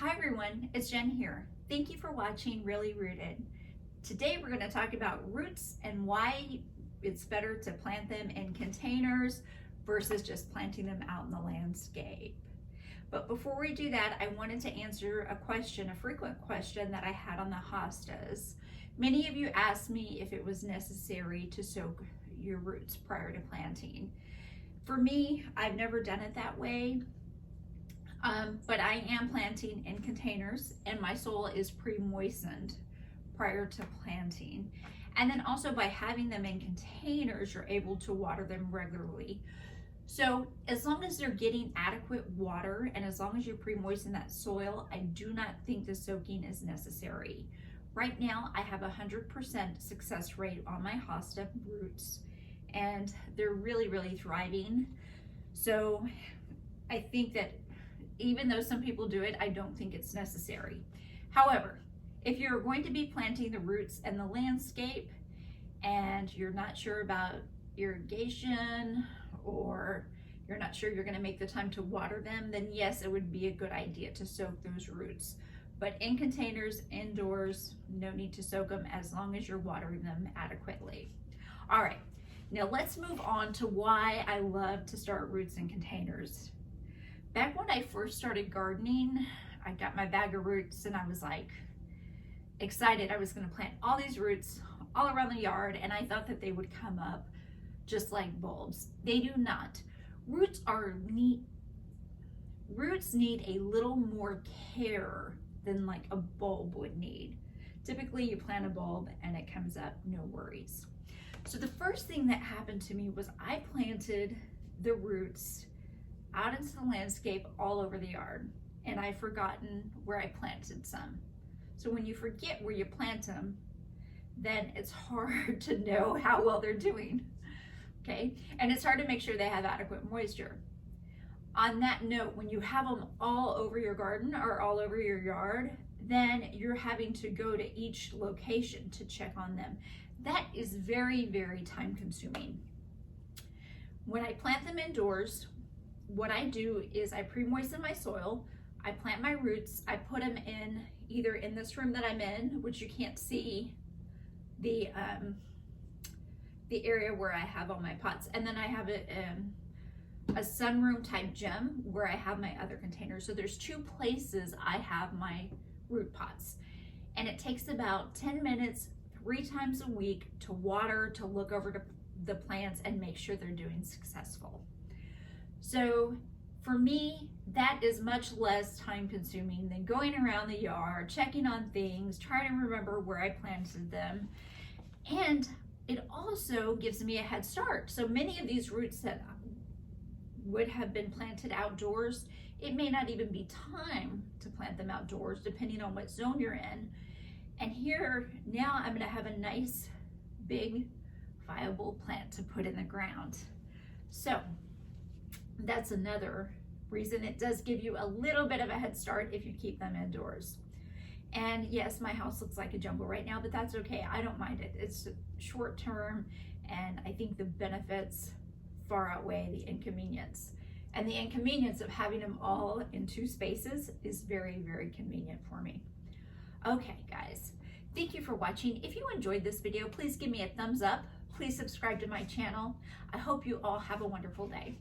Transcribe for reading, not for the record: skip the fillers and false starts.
Hi everyone, it's Jen here. Thank you for watching Really Rooted. Today we're going to talk about roots and why it's better to plant them in containers versus just planting them out in the landscape. But before we do that, I wanted to answer a frequent question that I had on the hostas. Many of you asked me if it was necessary to soak your roots prior to planting. For me, I've never done it that way. But I am planting in containers and my soil is pre-moistened prior to planting. And then also by having them in containers, you're able to water them regularly. So as long as they're getting adequate water and as long as you pre-moisten that soil, I do not think the soaking is necessary. Right now, I have 100% success rate on my hosta roots and they're really thriving. So I think that even though some people do it, I don't think it's necessary. However, if you're going to be planting the roots in the landscape and you're not sure about irrigation or you're not sure you're going to make the time to water them, then yes, it would be a good idea to soak those roots. But in containers, indoors, no need to soak them as long as you're watering them adequately. All right, now let's move on to why I love to start roots in containers. Back when I first started gardening, I got my bag of roots and I was like excited. I was going to plant all these roots all around the yard and I thought that they would come up just like bulbs. They do not. Roots need a little more care than like a bulb would need. Typically you plant a bulb and it comes up, no worries. So the first thing that happened to me was I planted the roots out into the landscape all over the yard and I've forgotten where I planted some. So when you forget where you plant them, then it's hard to know how well they're doing, okay? And it's hard to make sure they have adequate moisture. On that note, when you have them all over your garden or all over your yard, then you're having to go to each location to check on them. That is very time consuming. When I plant them indoors, what I do is I pre-moisten my soil, I plant my roots, I put them in either in this room that I'm in, which you can't see the area where I have all my pots, and then I have a sunroom type gem where I have my other containers. So there's two places I have my root pots, and it takes about 10 minutes 3 times a week to water, to look over to the plants and make sure they're doing successful. So for me, that is much less time consuming than going around the yard, checking on things, trying to remember where I planted them. And it also gives me a head start. So many of these roots that would have been planted outdoors, it may not even be time to plant them outdoors depending on what zone you're in. And here, now I'm gonna have a nice, big, viable plant to put in the ground. So that's another reason it does give you a little bit of a head start if you keep them indoors. And yes, my house looks like a jungle right now, but that's okay. I don't mind it. It's short term, and I think the benefits far outweigh the inconvenience. And the inconvenience of having them all in 2 spaces is very convenient for me. Okay, guys, thank you for watching. If you enjoyed this video, please give me a thumbs up. Please subscribe to my channel. I hope you all have a wonderful day.